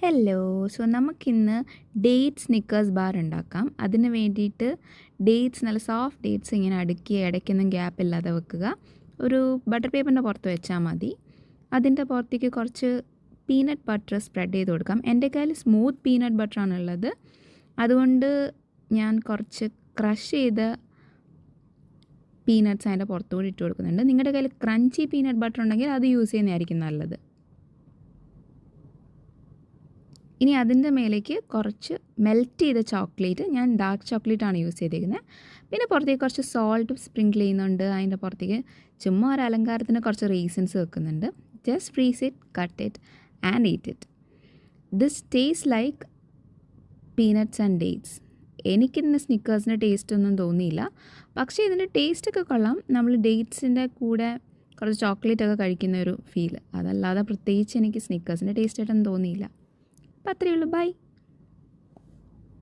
Hello. So നമുക്കിന്ന് dates Snickers bar ഉണ്ടാക്കാം. അതിന് വേണ്ടിയിട്ട് ഡേറ്റ്സ് നല്ല സോഫ്റ്റ് ഡേറ്റ്സ് ഇങ്ങനെ അടുക്കി ഇടയ്ക്കൊന്നും ഗ്യാപ്പ് ഇല്ലാതെ വെക്കുക. ഒരു ബട്ടർ പേപ്പറിൻ്റെ പുറത്ത് വെച്ചാൽ മതി. അതിൻ്റെ പുറത്തേക്ക് കുറച്ച് പീനട്ട് ബട്ടർ സ്പ്രെഡ് ചെയ്ത് കൊടുക്കാം. എൻ്റെ കയ്യിൽ സ്മൂത്ത് പീനട്ട് ബട്ടറാണുള്ളത്, അതുകൊണ്ട് ഞാൻ കുറച്ച് ക്രഷ് ചെയ്ത പീനട്ട്സ് അതിൻ്റെ പുറത്തുകൂടി ഇട്ട് കൊടുക്കുന്നുണ്ട്. നിങ്ങളുടെ കയ്യിൽ ക്രഞ്ചി പീനട്ട് ബട്ടർ ഉണ്ടെങ്കിൽ അത് യൂസ് ചെയ്യുന്നതായിരിക്കും നല്ലത്. ഇനി അതിൻ്റെ മേലേക്ക് കുറച്ച് മെൽറ്റ് ചെയ്ത ചോക്ലേറ്റ്, ഞാൻ ഡാർക്ക് ചോക്ലേറ്റാണ് യൂസ് ചെയ്തിരിക്കുന്നത്. പിന്നെ പുറത്തേക്ക് കുറച്ച് സോൾട്ട് സ്പ്രിങ്കിൾ ചെയ്യുന്നുണ്ട്. അതിൻ്റെ പുറത്തേക്ക് ചുമ്മാ ഒരു അലങ്കാരത്തിന് കുറച്ച് റീസൺസ് വെക്കുന്നുണ്ട്. Just freeze it, cut it and eat it. This taste like peanuts and dates. എനിക്കിന്ന് സ്നിക്കേഴ്സിൻ്റെ ടേസ്റ്റ് ഒന്നും തോന്നിയില്ല, പക്ഷേ ഇതിൻ്റെ ടേസ്റ്റൊക്കെ കൊള്ളാം. നമ്മൾ ഡേറ്റ്സിൻ്റെ കൂടെ കുറച്ച് ചോക്ലേറ്റൊക്കെ കഴിക്കുന്ന ഒരു ഫീൽ. അതല്ലാതെ പ്രത്യേകിച്ച് എനിക്ക് സ്നിക്കേഴ്സിൻ്റെ ടേസ്റ്റ് ആയിട്ടൊന്നും തോന്നിയില്ല. അപ്പോൾ അത്രയേ ഉള്ളൂ. ബൈ.